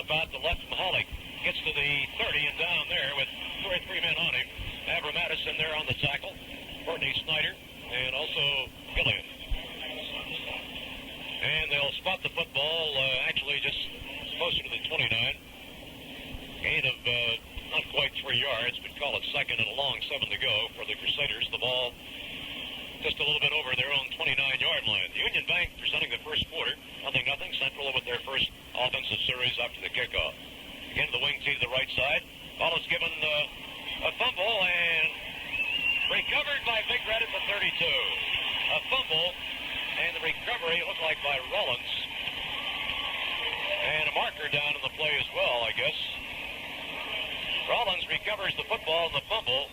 about the left from Holly. Gets to the 30 and down there with 2 or 3 men on him. Avram in there on the tackle. Courtney Snyder and also Gillian. And they'll spot the football actually just closer to the 29. Gain of not quite 3 yards, but call it second and a long 7 to go for the Crusaders. The ball just a little bit over their own 29-yard line. Union Bank presenting the first quarter. 0-0. Central with their first offensive series after the kickoff. Again, the wing tee to the right side. Ball is given a fumble and recovered by Big Red at the 32. A fumble and the recovery looked like by Rollins. And a marker down in the play as well, I guess. Rollins recovers the football and the fumble.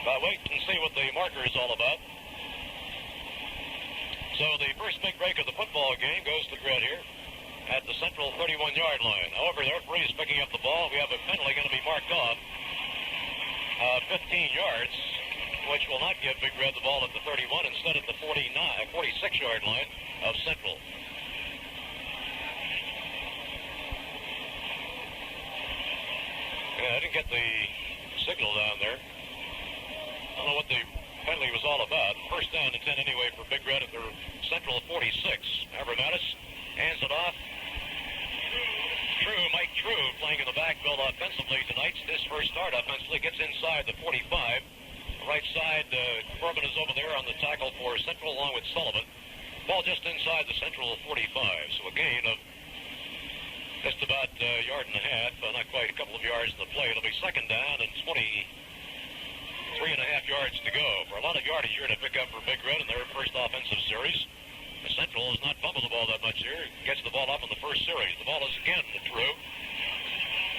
But wait and see what the marker is all about. So the first big break of the football game goes to Red here at the Central 31-yard line. However, the referee is picking up the ball. We have a penalty going to be marked off 15 yards, which will not give Big Red the ball at the 31, instead at the 46-yard line of Central. Yeah, I didn't get the signal down there. I don't know what the penalty was all about. First down and 10 anyway for Big Red at their Central 46. Avram hands it off. Mike True playing in the backfield offensively tonight. His first start offensively gets inside the 45. Right side, Corbin is over there on the tackle for Central along with Sullivan. Ball just inside the Central 45. So a gain of just about a yard and a half, not quite a couple of yards in the play. It'll be second down and 23.5 yards to go. For a lot of yardage here to pick up for Big Red in their first offensive series. The Central has not fumbled the ball that much here. Gets the ball up in the first series. The ball is again to Drew.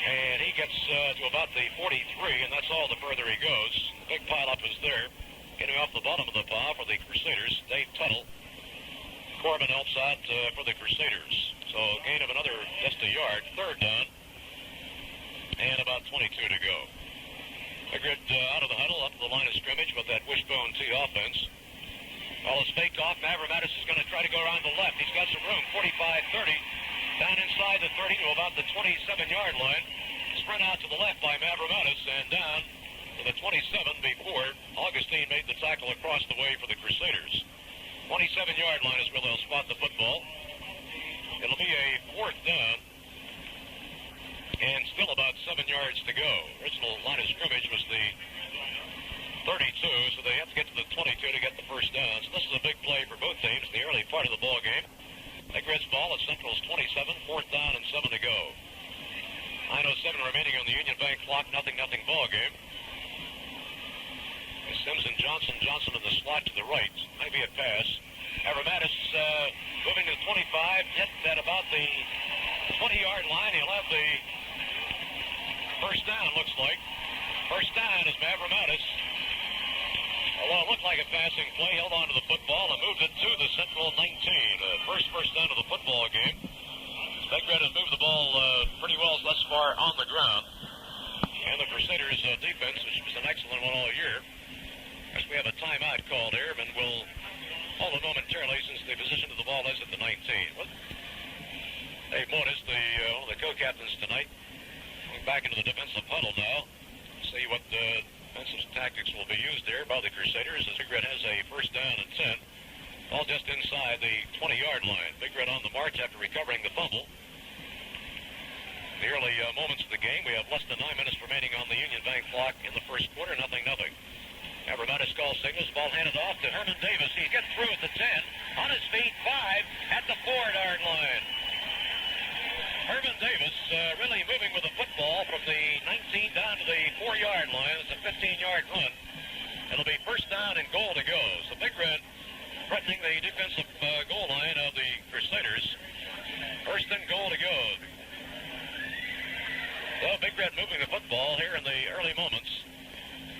And he gets to about the 43, and that's all the further he goes. The big pile-up is there. Getting off the bottom of the pile for the Crusaders. Dave Tuttle. Corbin helps out for the Crusaders. So gain of another just a yard. Third down. And about 22 to go. Big Red out of the huddle, up to the line of scrimmage with that wishbone T offense. Ball is faked off. Avram is going to try to go around the left. He's got some room. 45-30. Down inside the 30 to about the 27-yard line. Sprint out to the left by Mavromatis and down to the 27 before Augustine made the tackle across the way for the Crusaders. 27-yard line is where they'll spot the football. It'll be a fourth down and still about 7 yards to go. Original line of scrimmage was the 32, so they have to get to the 22 to get the first down. So this is a big play for both teams in the early part of the ball game. Big Red's ball at Central's 27, fourth down and 7 to go. 9:07 remaining on the Union Bank clock, 0-0 ball game. Sims and Johnson in the slot to the right. Might be a pass. Avram moving to the 25, hit at about the 20-yard line. He'll have the first down, looks like. First down is Avram. Although it looked like a passing play, held on to the football and moved it to the Central 19. First down of the football game. Big Red has moved the ball pretty well thus far on the ground. And the Crusaders' defense, which was an excellent one all year. As we have a timeout called here, and we'll hold it momentarily since the position of the ball is at the 19. Well, Dave Mortis, one of the co-captains tonight, going back into the defensive huddle now. See what defensive tactics will be used there by the Crusaders as Big Red has a first down and 10. All just inside the 20-yard line. Big Red on the march after recovering the fumble. The early moments of the game, we have less than 9 minutes remaining on the Union Bank clock in the first quarter, 0-0. Avram calls signals, ball handed off to Herman Davis. He gets through at the 10, on his feet, 5, at the 4-yard line. Herman Davis really moving with the football from the 19 down to the 4-yard line. It's a 15-yard run. It'll be first down and goal to go. So Big Red threatening the defensive goal line of the Crusaders. First and goal to go. Well, Big Red moving the football here in the early moments.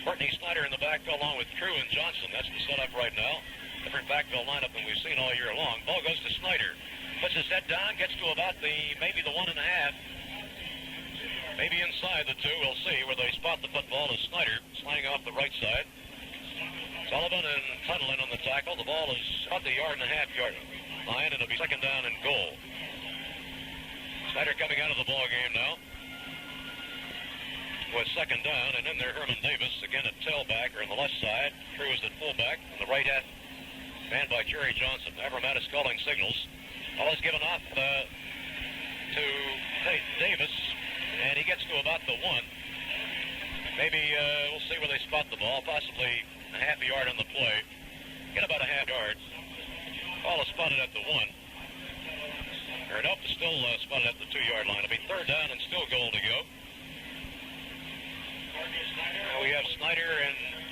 Courtney Snyder in the backfield along with True and Johnson. That's the setup right now. Different backfield lineup than we've seen all year long. Ball goes to Snyder. Puts his head down, gets to about maybe the 1.5. Maybe inside the 2. We'll see where they spot the football as Snyder sliding off the right side. Sullivan and Tunlin on the tackle. The ball is about the 1.5 yard line, and it'll be second down and goal. Snyder coming out of the ball game now with second down, and in there Herman Davis again at tailback or on the left side. Cruz at fullback on the right half, manned by Kerry Johnson. Abramatis calling signals. Ball is given off to Davis, and he gets to about the 1. Maybe we'll see where they spot the ball, possibly a half a yard on the play. Get about a half yard. Ball is spotted at the 1. Or nope, still spotted at the 2-yard line. It'll be third down and still goal to go. Now we have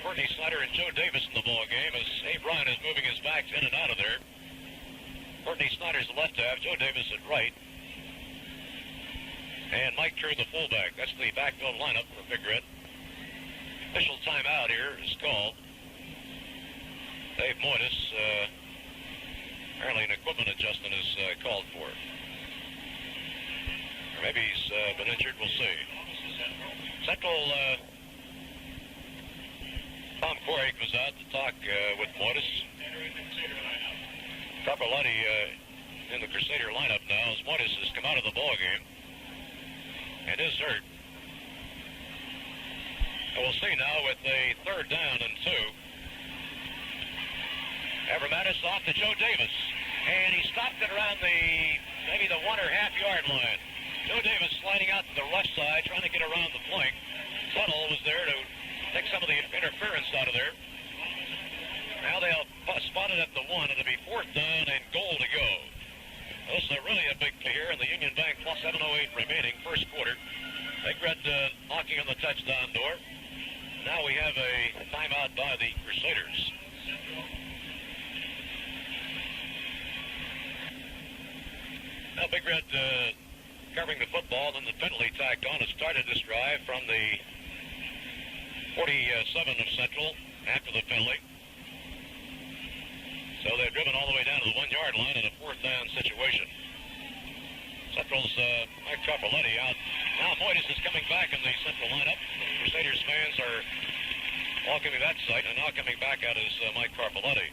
Courtney Snyder and Joe Davis in the ball game as Abe Ryan is moving his backs in and out of there. Courtney Snyder's the left half, Joe Davis at right. And Mike True the fullback. That's the backfield lineup for Big Red. Official timeout here is called. Dave Moitis, apparently an equipment adjustment is called for. Or maybe he's been injured, we'll see. Central, Tom Corrick was out to talk with Moitis. Carpelletti in the Crusader lineup now as Moitis has come out of the ball game and is hurt. And we'll see now with a third down and 2. Abramatis off to Joe Davis, and he stopped it around maybe the 1 or half-yard line. Joe Davis sliding out to the left side, trying to get around the flank. Tuttle was there to take some of the interference out of there. Now they'll spot it at the 1. It'll be fourth down and goal to go. This is really a big play here in the Union Bank plus 7:08 remaining, first quarter. Big Red knocking on the touchdown door. Now we have a timeout by the Crusaders. Now Big Red covering the football, then the penalty tacked on. It started this drive from the 47 of Central after the penalty. So they've driven all the way down to the 1-yard line in a fourth down situation. Central's Mike Carpelletti out. Now Moitis is coming back in the Central lineup. Crusaders fans are welcoming that sight, and now coming back out is Mike Carpelletti,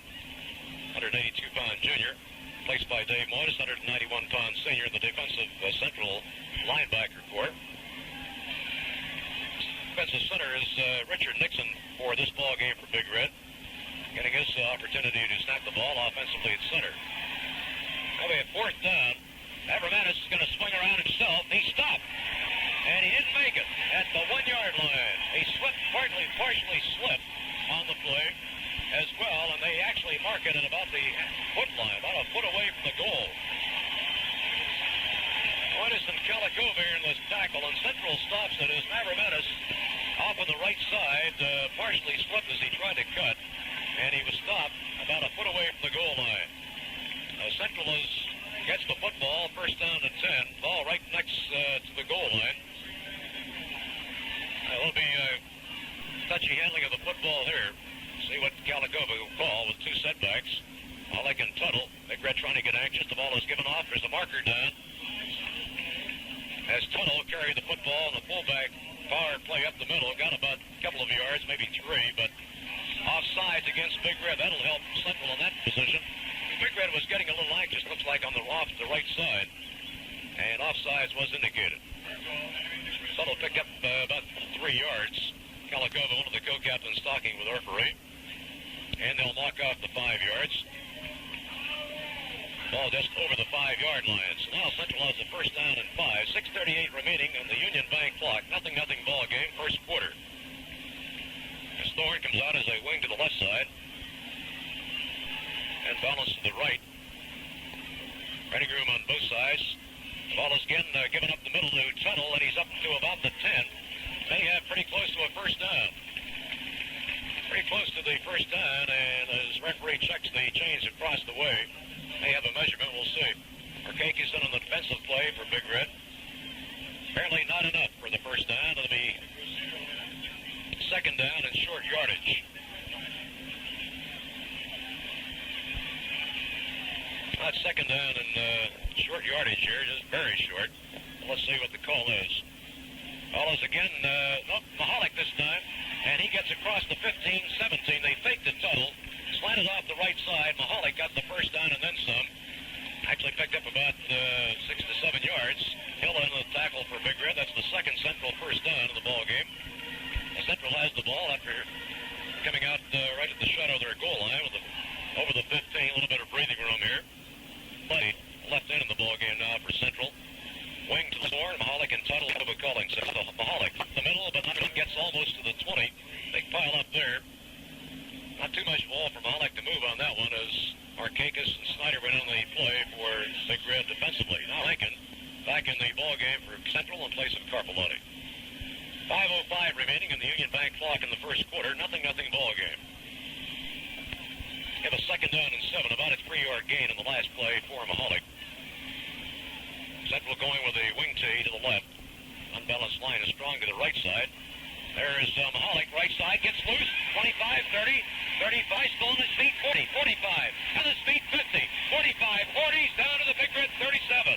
182-pound junior, placed by Dave Moitis, 191-pound senior in the defensive Central linebacker corps. Defensive center is Richard Nixon for this ball game for Big Red, getting his opportunity to snap the ball offensively at center. Now we have fourth down. Abramatis is going to swing around himself. He stopped, and he didn't make it at the 1-yard line. He slipped, partially slipped on the play as well, and they actually mark it at about the foot line, about a foot away from the goal. Moitis and Kalikova in this tackle, and Central stops it as Abramatis off on the right side, partially slipped as he tried to cut, and he was stopped about a foot away from the goal line. Central gets the football, first down to 10, ball right next to the goal line. There'll be touchy handling of the football here. See what Kalikova will call with 2 setbacks. Alec and Tuttle. Big Red trying to get anxious. The ball is given off. There's a marker down. As Tuttle carried the football and the fullback power play up the middle, got about a couple of yards, maybe 3, but offsides against Big Red. That'll help Central in that position. Big Red was getting a little anxious, looks like, on the right side, and offsides was indicated. Tuttle picked up about 3 yards. Kalikova, one of the co-captains, talking with the referee, and they'll knock off the 5 yards. Ball just over the 5-yard line. So now Central has a first down and 5. 6:38 remaining on the Union Bank clock. 0-0 ball game, first quarter. As Thorne comes out as a wing to the left side and balance to the right. Running room on both sides. The ball is again given up the middle to Tuttle, and he's up to about the 10. They have pretty close to a first down. Pretty close to the first down, and as referee checks the chains across the way, they have a measurement, we'll see. Markakis is in on the defensive play for Big Red. Apparently not enough for the first down. It'll be second down and short yardage. Not second down and short yardage here, just very short. Let's see what the call is. Ball is again, Mahalik this time, and he gets across the 15-17. They faked the Tuttle, slanted off the right side. Mahalik got the first down and then some. Actually picked up about 6 to 7 yards. Tuttle in the tackle for Big Red. That's the second Central first down in the ball game. Central has the ball after coming out right at the shadow of their goal line with over the 15. A little bit of breathing room here. Buddy left end in the ball game now for Central. Wing to the floor, and Mahalik and Tuttle have a calling. So Mahalik in the middle, but gets almost to the 20. They pile up there. Not too much ball for Mahalik to move on that one as Markakis and Snyder went on the play for Big Red defensively. Now Lincoln back in the ball game for Central in place of Carpalotti. 5:05 remaining in the Union Bank clock in the first quarter. 0-0 ball game. Have a second down and 7, about a 3-yard gain in the last play for Mahalik. Central going with a wing tee to the left. Unbalanced line is strong to the right side. There's Mahalik, right side, gets loose. 25, 30, 35, still on his feet. 40, 45, on his feet. 50, 45, 40, down to the Big Red 37.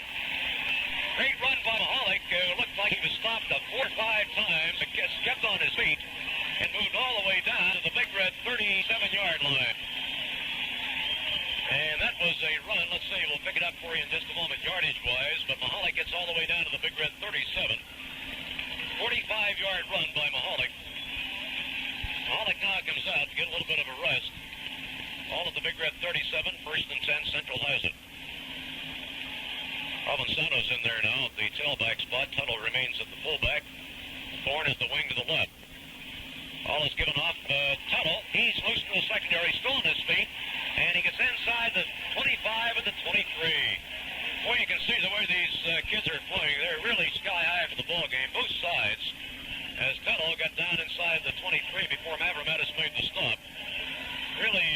Great run by Mahalik. Looked like he was stopped 4 or 5 times. Kept on his feet and moved all the way down to the Big Red 37-yard line. And that was a run. Let's see, we'll pick it up for you in just a moment, yardage-wise. But Mahalik gets all the way down to the Big Red 37. 45-yard run by Mahalik. Mahalik now comes out to get a little bit of a rest. All at the Big Red 37, first and 10, Central has it. Provenzanos in there now at the tailback spot. Tuttle remains at the fullback. Thorne is the wing to the left. Ball is given off Tuttle. He's loose in the secondary, still on his feet. And he gets inside the 25 and the 23. Boy, you can see the way these kids are playing. They're really sky high for the ball game, both sides. As Tuttle got down inside the 23 before Mavromatis made the stop. Really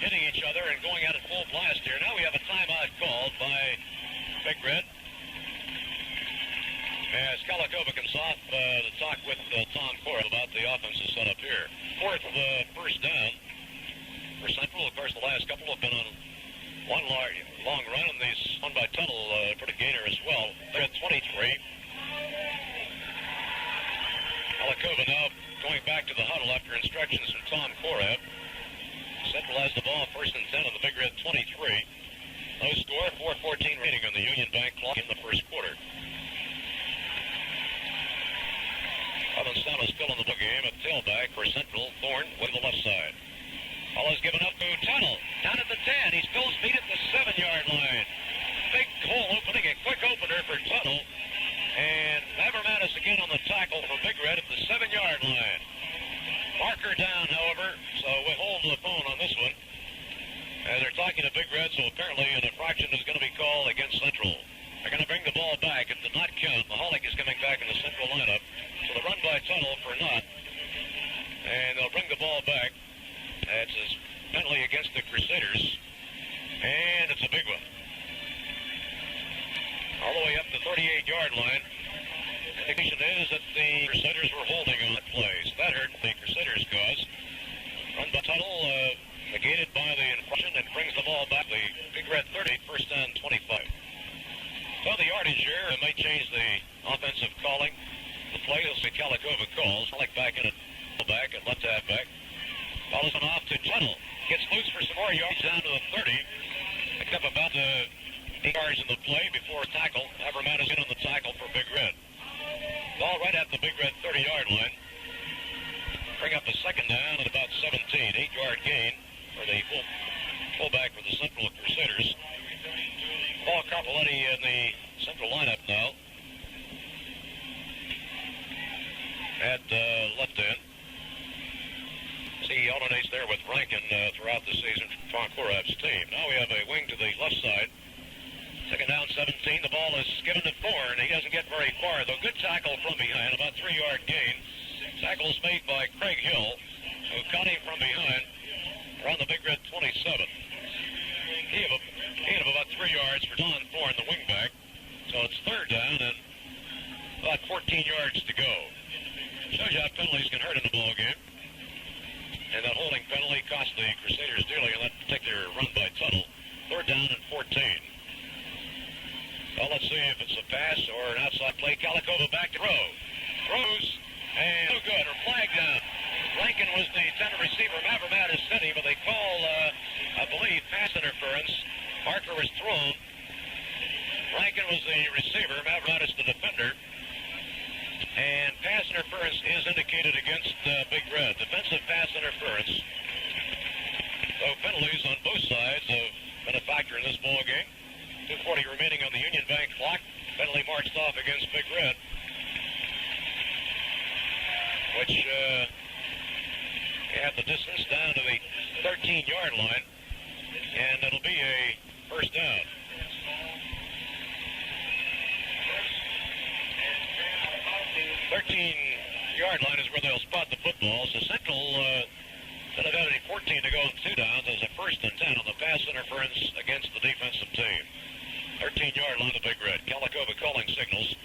hitting each other and going at it full blast here. Now we have a timeout called by Big Red. As Kalikova comes off to talk with Tom Cora about the offensive setup here. Fourth first down for Central. Of course, the last couple have been on one long run, and these one by Tuttle for the gainer as well. They're at 23. Kalikova now going back to the huddle after instructions from Tom Cora. Central has the ball first and 10 on the Big Red 23. No score, 4:14 remaining on the Union Bank clock in the first quarter. Provenzanos still in the game at tailback for Central. Thorne with the left side. Ball is given up to Tuttle. Down at the 10. He spills feet at the 7-yard line. Big hole opening, a quick opener for Tuttle. And Mavromatis again on the tackle for Big Red at the 7-yard line. Marker down, however, so we hold the phone on this one. As they're talking to Big Red, so apparently an infraction is going to be called against Central. They're going to bring the ball back. It did not count. Mahalik is coming back in the Central lineup. So the run by Tuttle for naught. And they'll bring the ball back. It's a penalty against the Crusaders. And it's a big one. All the way up the 38-yard line. The indication is that the Crusaders were holding on that play. So that hurt the Crusaders' cause. Run by Tuttle, negated by the infraction, and brings the ball back. The Big Red 30, first down 25. So the yardage here might change the offensive calling. The play is the Kalikova calls. Mahalik back in at fullback and left halfback. Ball is off to Tuttle. Gets loose for some more yards down to the 30. Picked up about 8 yards in the play before tackle. Mavromatis in on the tackle for Big Red. Ball right at the Big Red 30-yard line. Bring up a second down at about 17. 8-yard gain for the fullback for the Central Crusaders. Paul Carpalotti in the Central lineup now. At left end. See, he alternates there with Rankin throughout the season for Tom Korav's team. Now we have a wing to the left side. Second down, 17. The ball is given to Thorne. He doesn't get very far, though. Good tackle from behind, about 3-yard gain. Tackle is made by Craig Hill, who caught him from behind around the Big Red 27. He had about 3 yards for Don Thorne, the wingback. So it's third down and about 14 yards to go. Shows you how penalties can hurt in the ball game. And that holding penalty cost the Crusaders dearly on that particular run by Tuttle. Third down and 14. Well, let's see if it's a pass or an outside play. Kalikova back to throw. Throws, and no good. Or flag down. Rankin was the intended receiver. Mavromatis sent him, but they call, I believe, pass interference. Marker was thrown. Rankin was the receiver, Mavronis the defender. And pass interference is indicated against Big Red. Defensive pass interference. So penalties on both sides have been a factor in this ball game. 2:40 remaining on the Union Bank clock. Penalty marched off against Big Red, which had the distance down to the 13-yard line, and it'll be a first down. The 13-yard line is where they'll spot the football. So Central, instead of having 14 to go on 2 downs, has a 1st and 10 on the pass interference against the defensive team. 13-yard line of Big Red. Kalikova calling signals.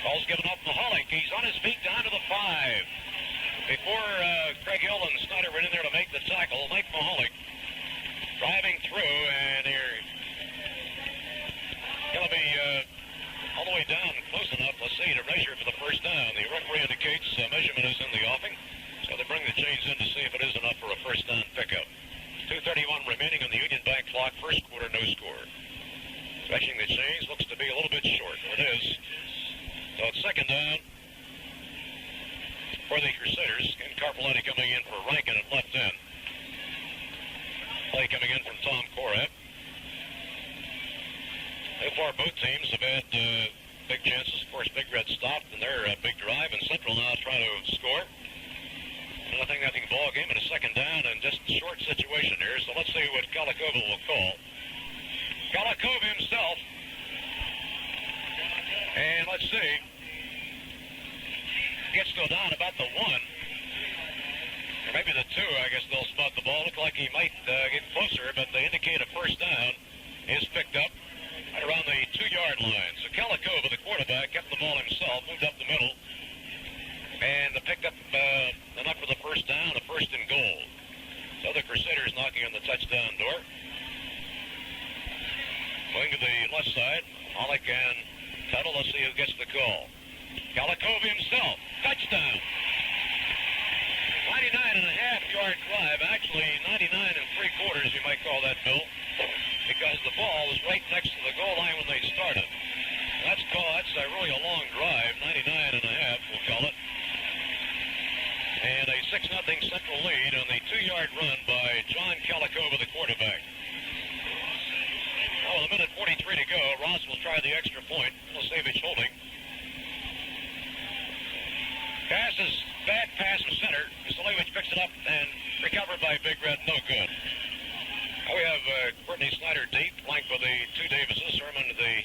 Ball's given up Mahalik. He's on his feet down to the 5. Before Craig Hill and Snyder went in there to make the tackle, Mike Mahalik driving through, and here going to be all the way down close enough, let's see, to measure for the first down. The referee indicates measurement is in the offing, so they bring the chains in to see if it is enough for a first down pickup. 2:31 remaining on the Union Bank clock. First quarter, no score. Stretching the chains, looks to be a little bit short. It is. So it's second down for the Crusaders. Ken Carpelletti coming in for Rankin at left end. Play coming in from Tom Korab. So far, both teams have had big chances. Of course, Big Red stopped in their big drive, and Central now trying to score. Nothing ball game, and a second down, and just a short situation here. So let's see what Kalikova will call. Kalikova himself. And let's see. Gets to down about the 1. Or maybe the 2, I guess they'll spot the ball. Look like he might get closer, but they indicate a first down is picked up right around the 2-yard line. So Kalikova, the quarterback, kept the ball himself, moved up the middle, and picked up enough for the first down, a 1st and goal. So the Crusaders knocking on the touchdown door. Going to the left side, Malik and Tuttle. Let's see who gets the call. Kalikova himself, touchdown. 99.5-yard drive, actually 99 3/4, you might call that, Bill, because the ball was right next to the goal line when they started. That's really a long drive, 99.5, we'll call it. And a 6-0 Central lead on the 2-yard run by John Kalikova, the quarterback. Oh, with a minute 43 to go, Ross will try the extra point. Milosevich holding. Bad pass to center. Milosevich picks it up and recovered by Big Red, no good. Now we have Courtney Snyder deep, flanked by the 2 Davises. Herman to the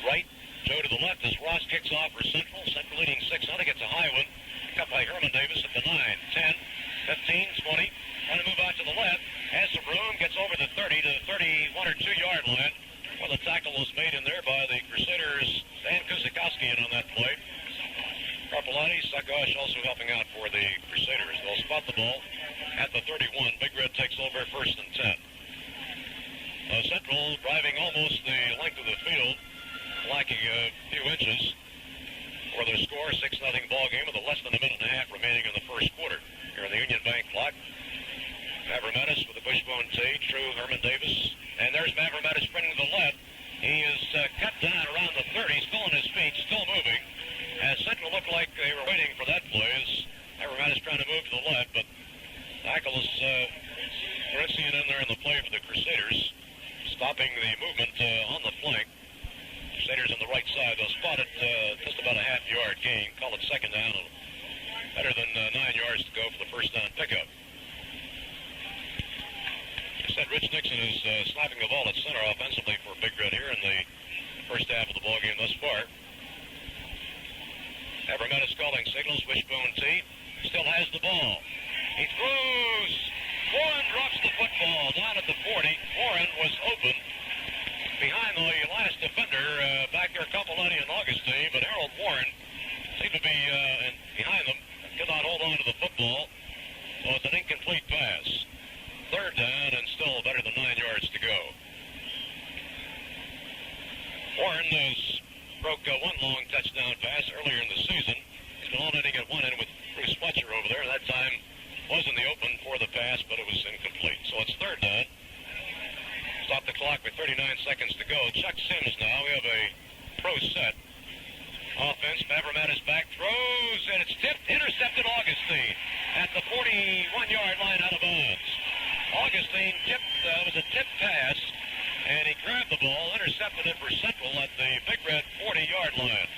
right, Joe to the left as Ross kicks off for Central. Central leading 6-0, gets a high one. Picked up by Herman Davis at the 9, 10, 15, 20. Trying to move out to the left. Has some room, gets over the 30 to the 31 or 2-yard line. Well, the tackle was made in there by the Crusaders. Dan Kuzikowski in on that play. Carpelletti, Sakosh also helping out for the Crusaders. They'll spot the ball at the 31. Big Red takes over 1st and 10. Central driving almost the length of the field, lacking a few inches for their score. 6-0 ball game with less than a minute and a half remaining in the first quarter. Here in the Union Bank clock. Mavromatis with the wishbone tee. True, Herman Davis. And there's Mavromatis sprinting to the left. He is cut down around the 30, still on his feet, still moving. As Central looked like they were waiting for that play, as Mavromatis trying to move to the left, but tackle is Moritzian in there in the play for the Crusaders, stopping the movement on the flank. Crusaders on the right side. They'll spot it just about a half-yard gain. Call it second down. Better than 9 yards to go for the first down pickup. Said Rich Nixon is snapping the ball at center offensively for Big Red here in the first half of the ball game thus far. Mavromatis calling signals, wishbone tee. Still has the ball. He throws. Warren drops the football down at the 40. Warren was open behind the last defender back there, Carpelletti and Augustine, but Harold Warren seemed to be behind them. Could not hold on to the football. So it's an incomplete pass. Third down and still better than 9 yards to go. Warren broke one long touchdown pass earlier in the season. He's been alternating at one end with Bruce Fletcher over there. That time was in the open for the pass, but it was incomplete. So it's third down. Stop the clock with 39 seconds to go. Chuck Sims now. We have a pro set. Offense, Mavermatis back, throws, and it's tipped, intercepted Augustine at the 41-yard line out of bounds. Augustine tipped, was a tip pass, and he grabbed the ball, intercepted it for Central at the Big Red 40-yard line.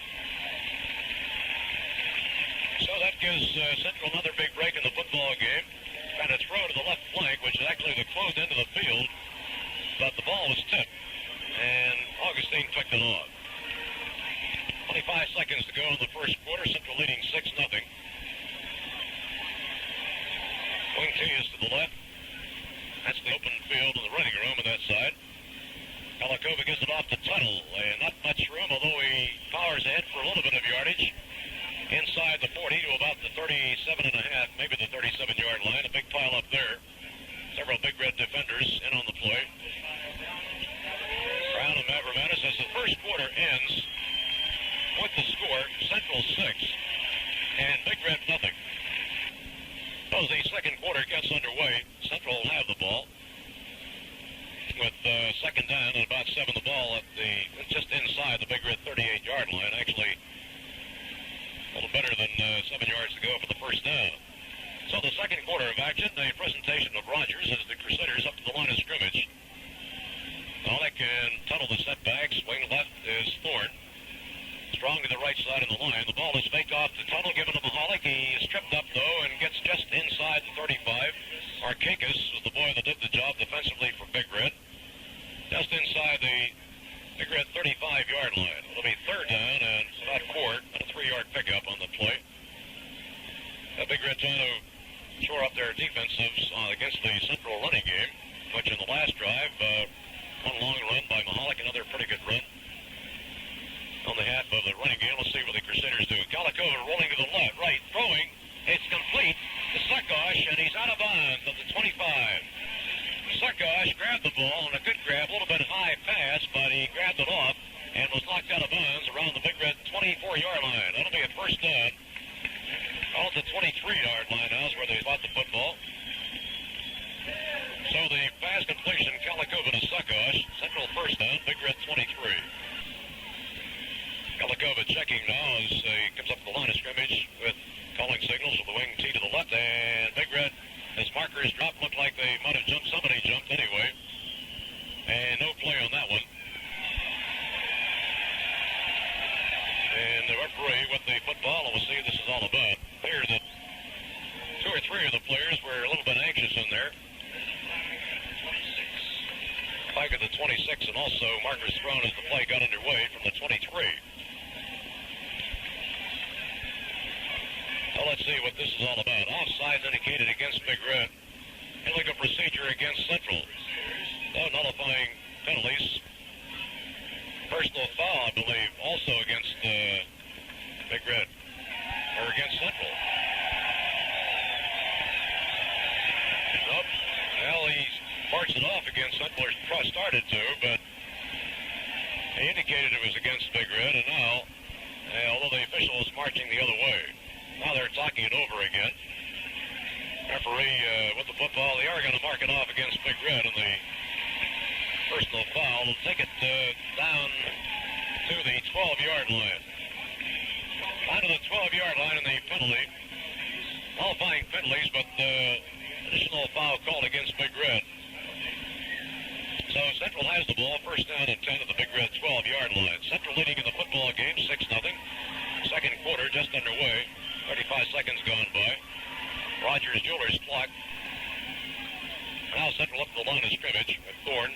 So that gives Central another big break in the football game. Trying to throw to the left flank, which is actually the closed end of the field, but the ball was tipped, and Augustine picked it off. 25 seconds to go in the first quarter. Central leading 6-0. Wing T is to the left. That's the open field in the running room on that side. Kalikova gives it off to Tuttle. And not much room, although he powers ahead for a little bit of yardage. Inside the 40 to about the 37.5, maybe the 37-yard line. A big pile up there. Several Big Red defenders in on the play. Brown and Mavermatis as the first quarter ends with the score, Central 6 and Big Red nothing. As the second quarter gets underway, Central will have the ball with second down and about 7 the ball at just inside the Big Red 38-yard line. Actually, a little better than 7 yards to go for the first down. So the second quarter of action, a presentation of Rogers as the Crusaders up to the line of scrimmage. Alec can tunnel the setback. Swing left is Thorne. Strong to the right side of the line. The ball is faked off the tunnel, given to Mahalik. He is tripped up, though, and gets just inside the 35. Markakis was the boy that did the job defensively for Big Red. Just inside the Big Red 35-yard line. It'll be third down and about court and a 3-yard pickup on the play. Big Red trying to shore up their defensives against the Central running game, which in the last drive, one long run by Mahalik, another pretty good run on the half of the running game. Let's see what the Crusaders do. Kalikova rolling to the left, right, throwing. It's complete to Sakosh, and he's out of bounds at the 25. Sakosh grabbed the ball, and a good grab, a little bit high pass, but he grabbed it off and was knocked out of bounds around the Big Red 24-yard line. That'll be a first down. All at the 23-yard line now is where they spot the football. So the pass completion, Kalikova to Sakosh. Central first down, Big Red 23. Kalikova checking now as he comes up the line of scrimmage with calling signals with the wing T to the left, and Big Red, as markers dropped, looked like they might have jumped. Somebody jumped anyway, and no play on that one. And the referee with the football, and we'll see what this is all about. Clear that 2 or 3 of the players were a little bit anxious in there. Back at the 26, and also markers thrown as the play got underway from the 23. Well, let's see what this is all about. Offsides indicated against Big Red. Illegal procedure against Central. No nullifying penalties. Personal foul, I believe, also against Big Red. Or against Central. Nope. Well, he marched it off against Central, or started to, but he indicated it was against Big Red, and now, although the official is marching the other way, now they're talking it over again. Referee with the football, they are going to mark it off against Big Red in the personal foul. They'll take it down to the 12-yard line. Down to the 12-yard line in the penalty. Qualifying penalties, but additional foul called against Big Red. So Central has the ball, first down and 10 at the Big Red 12-yard line. Central leading in the football game, 6-0. Second quarter just underway. 35 seconds gone by. Rogers Jewelers clock. Now Central up to the line of scrimmage with Thorne.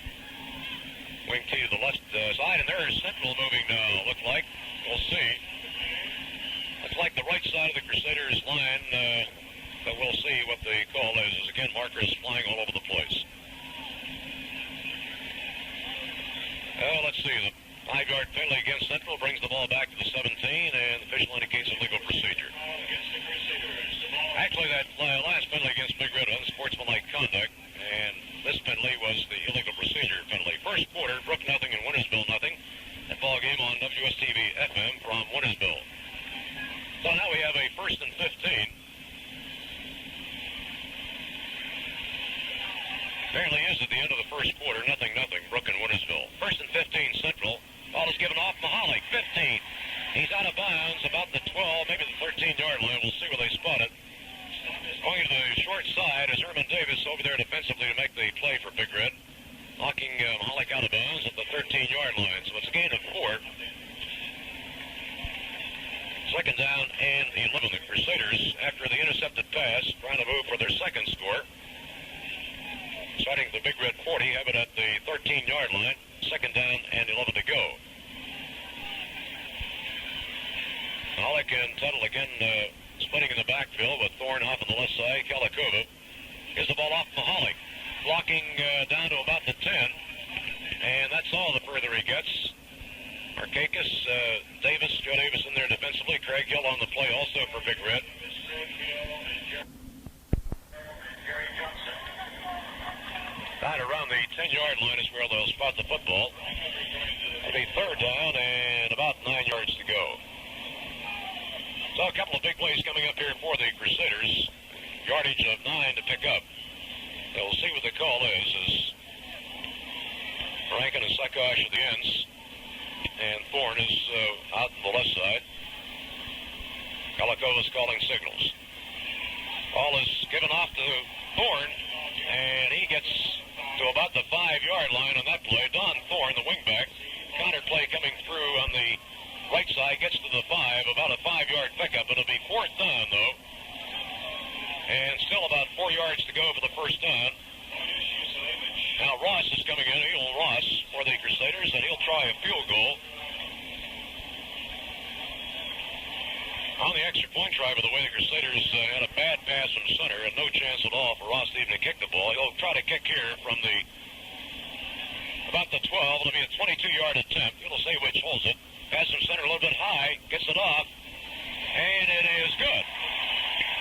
Wing T to the left side, and there's Central moving now, looks like. We'll see. Looks like the right side of the Crusaders line, but we'll see what the call is. As again, markers flying all over the place. Well, let's see. The 5-yard penalty against Central brings the ball back to the 17, and the official indicates a legal procedure. Actually, that last penalty against Big Red was unsportsmanlike conduct, and this penalty was the illegal procedure penalty. First quarter, Brook nothing and Wintersville nothing. That ball game on WSTV FM from Wintersville. So now we have a 1st and 15. Apparently is at the end of the first quarter, nothing, Brook and Wintersville. short side as Herman Davis over there defensively to make the play for Big Red. Knocking Mahalik out of bounds at the 13-yard line. So it's a gain of 4. Second down and 11. The Crusaders, after the intercepted pass, trying to move for their second score. Starting at the Big Red 40, have it at the 13-yard line. Second down and 11 to go. Mahalik and Tuttle again splitting in the backfield with Thorne off on the left side. Kalikova gives the ball off Mahalik. Blocking down to about the 10. And that's all the further he gets. Markakis, Davis, Joe Davis in there defensively. Craig Hill on the play also for Big Red. Right around the 10-yard line is where they'll spot the football. It'll be third down and about 9 yards to go. So a couple of big plays coming up here for the Crusaders. Yardage of 9 to pick up. We'll see what the call is as Rankin and Sakosh at the ends. And Thorne is out on the left side. Kalikova's calling signals. Ball is given off to Thorne, and he gets to about the 5-yard line on that play. Don Thorne, the wingback, counter play coming through on the right side, gets to the 5, about a 5-yard pickup. It'll be fourth down, though. And still about 4 yards to go for the first down. Now Ross is coming in, Elon Ross, for the Crusaders, and he'll try a field goal. On the extra point try, by the way, the Crusaders had a bad pass from center and no chance at all for Ross to even kick the ball. He'll try to kick here from the about the 12. It'll be a 22-yard attempt. It'll say which holds it. Pass from center a little bit high, gets it off, and it is good.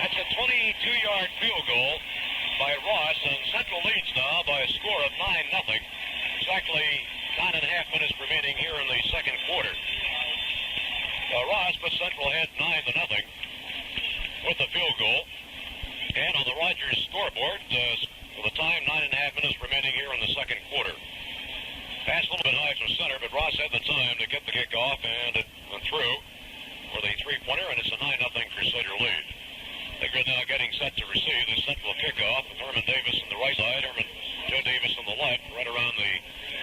That's a 22-yard field goal by Ross, and Central leads now by a score of 9-0. Exactly 9.5 minutes remaining here in the second quarter. Ross puts Central ahead 9-0 with the field goal. And on the Rogers scoreboard, for the time, 9.5 minutes remaining here in the second quarter. Pass a little bit high from center, but Ross had the time to get the kickoff, and it went through for the three-pointer, and it's a 9-0 Crusader lead. They're now getting set to receive the Central kickoff with Herman Davis on the right side, Joe Davis on the left, right around the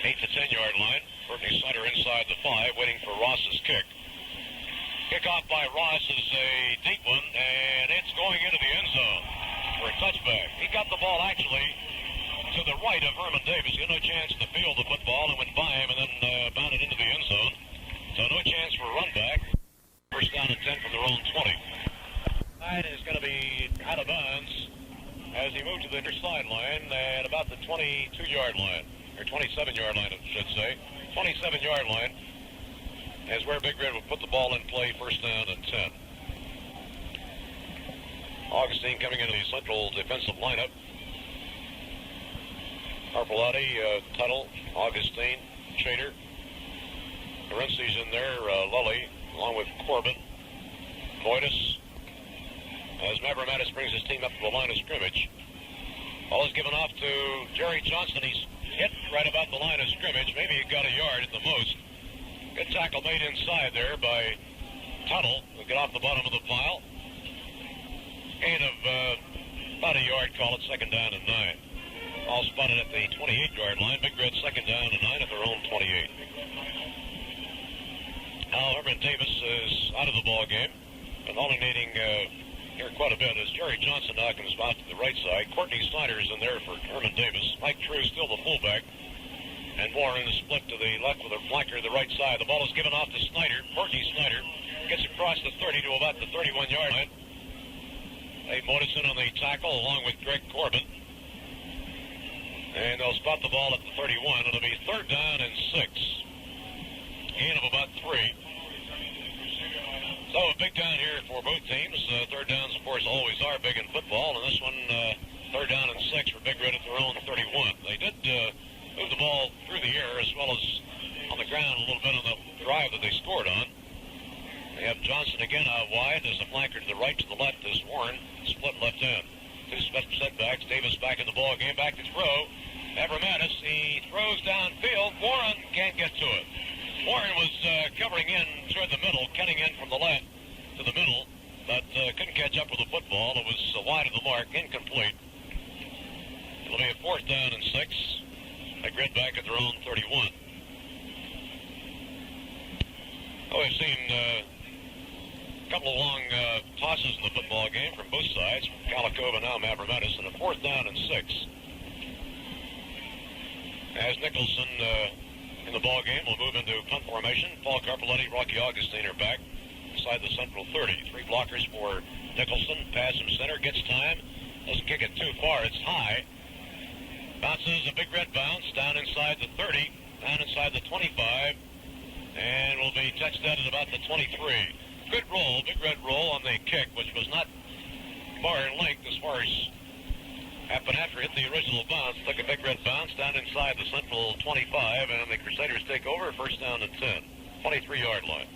8 to 10-yard line. Courtney Snyder inside the 5, waiting for Ross's kick. Kickoff by Ross is a deep one, and it's going into the end zone for a touchback. He got the ball actually to the right of Herman Davis. He had no chance to field the football and went by him and then bounded into the end zone. So no chance for a run back. First down and 10 from their own 20. Line is going to be out of bounds as he moved to the near sideline at about the 22-yard line, or 27-yard line, I should say. 27-yard line is where Big Red will put the ball in play, first down and 10. Augustine coming into the Central defensive lineup. Harpalotti, Tuttle, Augustine, Chater. Carenci's in there, Lully, along with Corbin, Boydus. As Mavromatis brings his team up to the line of scrimmage. Ball is given off to Jerry Johnson. He's hit right about the line of scrimmage. Maybe he got a yard at the most. Good tackle made inside there by Tuttle. We'll get off the bottom of the pile. Gain of about a yard, call it second down and 9. All spotted at the 28-yard line. Big Red second down and 9 at their own 28. Now Herman Davis is out of the ball game. And alternating here quite a bit as Jerry Johnson now comes out to the right side. Courtney Snyder is in there for Herman Davis. Mike True still the fullback. And Warren is split to the left with a flanker to the right side. The ball is given off to Snyder. Courtney Snyder gets across the 30 to about the 31-yard line. Dave Morrison on the tackle along with Greg Corbin. And they'll spot the ball at the 31. It'll be third down and 6. Gain of about 3. So a big down here for both teams. Third downs, of course, always are big in football. And this one, third down and 6 for Big Red at their own 31. They did move the ball through the air as well as on the ground a little bit on the drive that they scored on. They have Johnson again out wide. There's a flanker to the right, to the left is Warren, split left end. Two setbacks. Davis back in the ball game, back to throw. Mavromatis, he throws downfield. Warren can't get to it. Warren was covering in toward the middle, cutting in from the left to the middle, but couldn't catch up with the football. It was wide of the mark, incomplete. It'll be a 4th down and 6. They grid back at their own 31. Oh, we've seen a couple of long tosses in the football game from both sides, from Calicova now Mavrometis, and a 4th down and 6. As Nicholson in the ball game will move into punt formation. Paul Carpoletti, Rocky Augustine are back inside the central 30. 3 blockers for Nicholson. Pass from center, gets time. Doesn't kick it too far. It's high. Bounces a big red bounce down inside the 30, down inside the 25, and will be touched out at about the 23. Good roll, big red roll on the kick, which was not far in length as far as happened after it hit the original bounce. Took a big red bounce down inside the central 25, and the Crusaders take over, 1st down and 10, 23-yard line.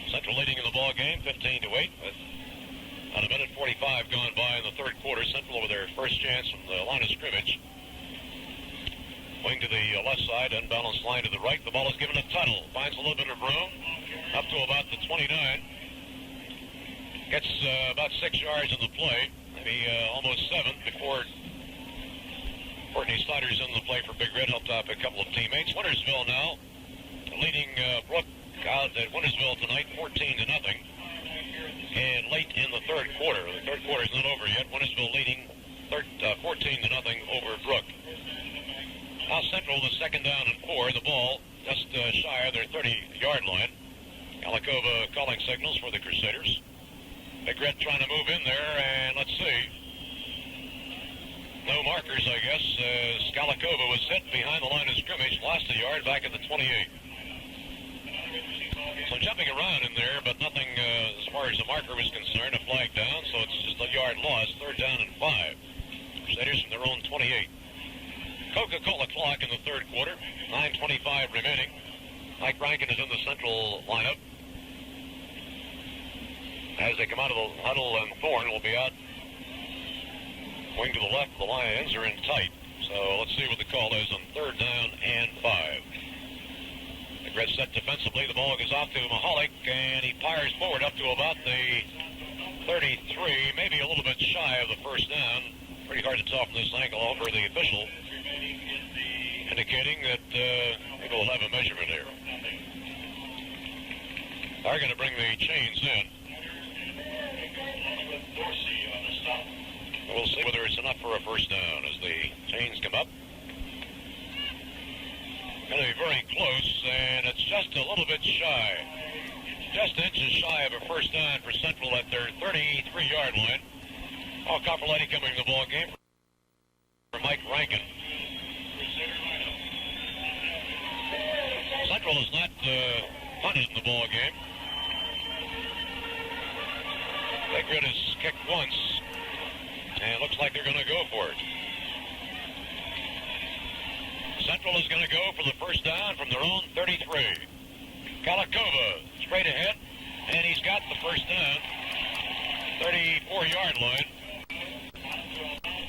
Central leading in the ball game, 15-8. With about a minute 45 gone by in the third quarter. Central with their first chance from the line of scrimmage. Wing to the left side, unbalanced line to the right. The ball is given to Tuttle. Finds a little bit of room. up to about the 29. Gets about 6 yards in the play, maybe almost 7 before Courtney Snyder's in the play for Big Red, helped out a couple of teammates. Wintersville now leading Brook out at Wintersville tonight, 14-0. And late in the third quarter. The third quarter is not over yet. Wintersville leading 14-0 over Brook. Now Central, the second down and 4. The ball just shy of their 30-yard line. Kalikova calling signals for the Crusaders. Big Red trying to move in there, and let's see. No markers, I guess. Skalikova was hit behind the line of scrimmage, lost a yard back at the 28. So jumping around in there, but nothing as far as the marker was concerned, a flag down, so it's just a yard loss, third down and 5. Crusaders from their own 28. Coca-Cola clock in the third quarter, 9:25 remaining. Mike Rankin is in the Central lineup. As they come out of the huddle, and Thorne will be out. Wing to the left, the Lions are in tight. So let's see what the call is on third down and 5. The Red set defensively. The ball goes off to Mahalik, and he fires forward up to about the 33, maybe a little bit shy of the first down. Pretty hard to tell from this angle over the official, indicating that maybe we'll have a measurement here. They're going to bring the chains in. We'll see whether it's enough for a first down as the chains come up. Going to be very close, and it's just a little bit shy. Just inches shy of a first down for Central at their 33-yard line. Paul Copperletti coming to the ball game for Mike Rankin. Central is not punted in the ball game. Big Red has kicked once, and it looks like they're going to go for it. Central is going to go for the first down from their own 33. Kalikova straight ahead, and he's got the first down. 34-yard line.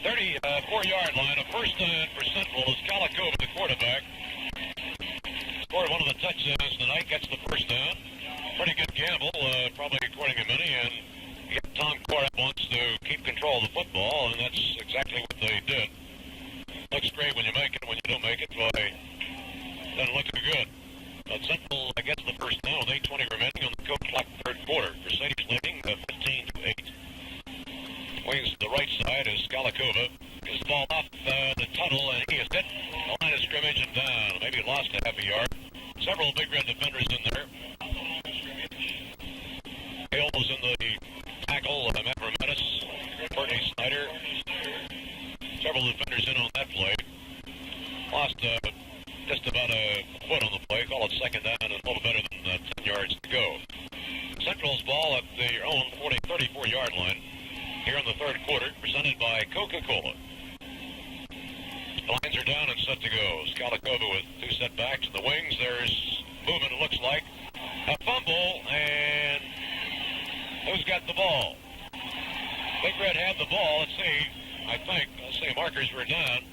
34-yard line. A first down for Central as Kalikova, the quarterback, scored one of the touchdowns tonight, gets the first down. Pretty good gamble, probably according to many, and Tom Korath wants to keep control of the football, and that's exactly what they did. Looks great when you make it. When you don't make it, well, it doesn't look too good. But Central gets the first down with 8:20 remaining on the Coke clock, third quarter. Crusaders leading 15-8. Wings to the right side as Skalikova gets the ball off the tunnel, and he is hit. The line of scrimmage and down. Maybe lost a half a yard. Several Big Red defenders in there. Hale was in the tackle, Matt Rometis, Courtney Snyder. Several defenders in on that play. Lost just about a foot on the play. Call it second down and a little better than 10 yards to go. Central's ball at their own 34-yard line here in the third quarter, presented by Coca-Cola. The lines are down and set to go. Skalikova with 2 setbacks in the wings. There's movement, it looks like. A fumble, and who's got the ball? Big Red had the ball. Let's see. Let's see, markers were down.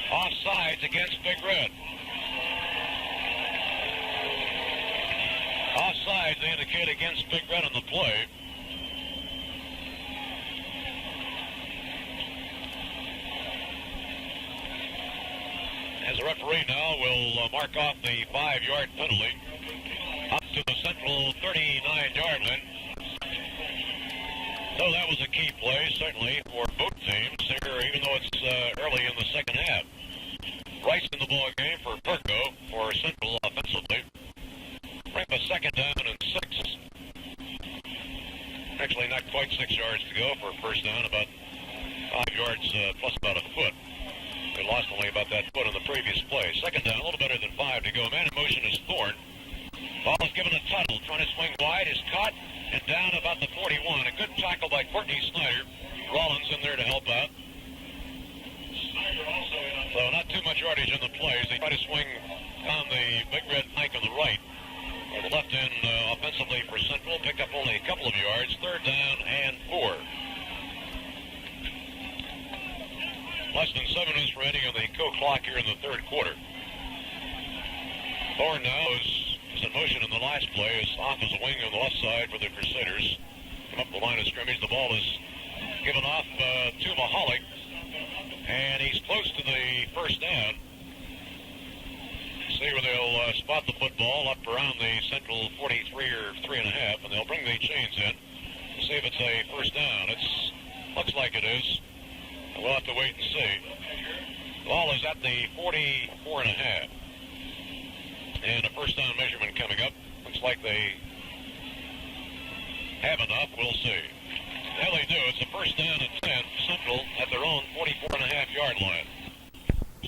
Offsides against Big Red. Offsides, they indicate against Big Red on the play. As the referee now will mark off the 5-yard penalty up to the Central 39-yard line. So that was a key play, certainly, for both teams here, even though it's early in the second half. Rice in the ball game for Perko for Central offensively. Bring a second down and 6. Actually, not quite 6 yards to go for a first down, about 5 yards plus about a foot. They lost only about that foot on the previous play. Second down, a little better than 5 to go. Man in motion is Thorne. Ball is given a tunnel, trying to swing wide, is caught, and down about the 41. A good tackle by Courtney Snyder. Rollins in there to help out. So not too much yardage in the plays. They try to swing on the Big Red flank on the right. Or the left end offensively for Central. Pick up only a couple of yards. Third down and 4. Less than 7 minutes remaining on the clock here in the third quarter. Thorne now is last play is off as a wing on the left side for the Crusaders. Come up the line of scrimmage. The ball is given off to Mahalik, and he's close to the first down. See where they'll spot the football up around the central 43 or 3.5, and they'll bring the chains in to see if it's a first down. Looks like it is. We'll have to wait and see. The ball is at the 44.5. And a first down measurement coming up. Looks like they have enough. We'll see. Yeah, they do. It's a first down and 10. Central at their own 44.5-yard line.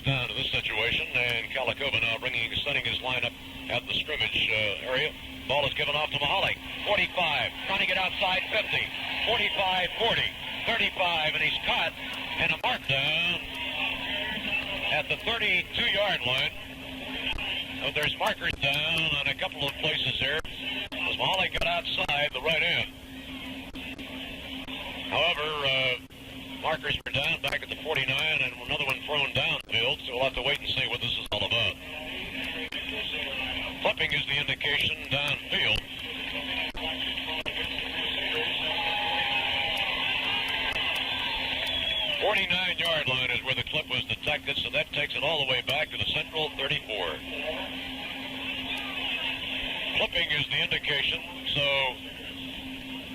Down to this situation, and Kalikova now setting his lineup at the scrimmage area. Ball is given off to Mahalik. 45, trying to get outside 50. 45, 40, 35, and he's caught. And a mark down at the 32-yard line. So there's markers down on a couple of places here. As Mahalik got outside the right end. However, markers were down back at the 49, and another one thrown downfield, so we'll have to wait and see what this is all about. Flipping is the indication downfield. The 49-yard line is where the clip was detected, so that takes it all the way back to the central 34. Flipping is the indication, so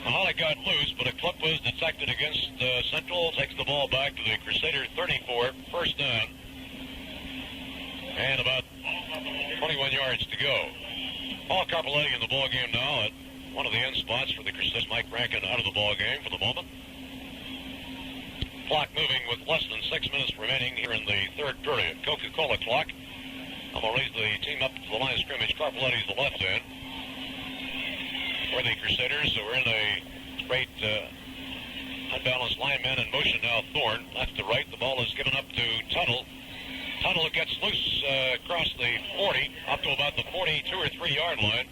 Mahalik got loose, but a clip was detected against Central. Takes the ball back to the Crusader 34, first down. And about 21 yards to go. Paul Carpelletti in the ball game now at one of the end spots for the Crusaders. Mike Rankin out of the ball game for the moment. Clock moving with less than 6 minutes remaining here in the third period. Coca-Cola clock. I'm going to raise the team up to the line of scrimmage. Carpelletti's the left end. For the Crusaders, so we're in a straight unbalanced lineman in motion now. Thorne, left to right. The ball is given up to Tuttle. Tuttle gets loose across the 40, up to about the 42 or 3-yard line.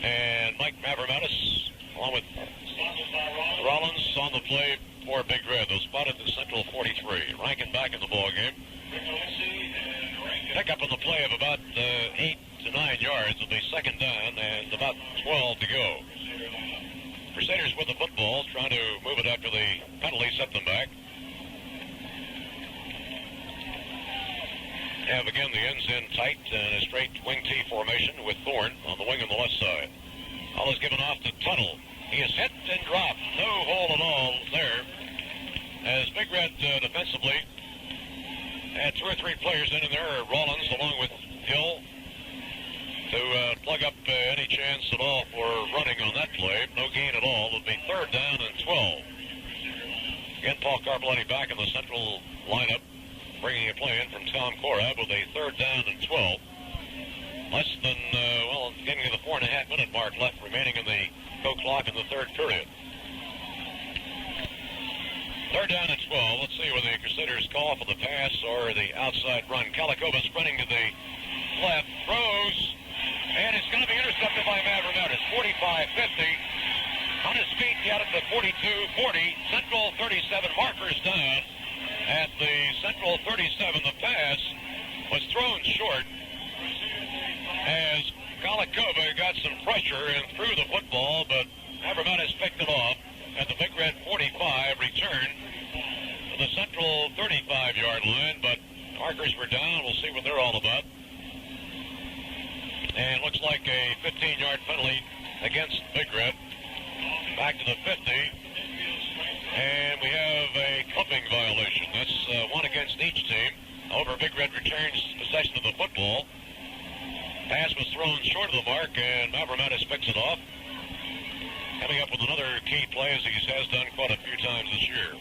And Mike Mavromatis, along with Rollins, on the play for Big Red. They'll spot at the central 43. Rankin back in the ball game. Pick up on the play of about 8 to 9 yards. It'll be second down and about 12 to go. Crusaders with the football, trying to move it after the penalty set them back. Have again the ends in tight and a straight wing T formation with Thorne on the wing on the left side. Ball is given off to Tuttle. He is hit and dropped. No hole at all there. As Big Red defensively had 2 or 3 players in there. Rollins along with Hill to plug up any chance at all for running on that play. No gain at all. It'll be third down and 12. Again, Paul Carpelletti back in the central lineup, bringing a play in from Tom Korab with a third down and 12. Less than, getting to the 4.5-minute mark left remaining in the clock in the third period. Third down and 12. Let's see whether the Crusaders call for the pass or the outside run. Kalikova sprinting to the left, throws, and it's going to be intercepted by Mavromatis. 45-50. On his feet, he out at the 42-40. Central 37 markers down at the central 37. The pass was thrown short as Kalikova got some pressure and threw the football, but Mavromatis picked it off at the Big Red 45, return to the central 35-yard line, but markers were down. We'll see what they're all about. And looks like a 15-yard penalty against Big Red. Back to the 50. And we have a clipping violation. That's one against each team. However, Big Red returns possession of the football. Pass was thrown short of the mark, and Mavromatis picks it off. Coming up with another key play, as he has done quite a few times this year.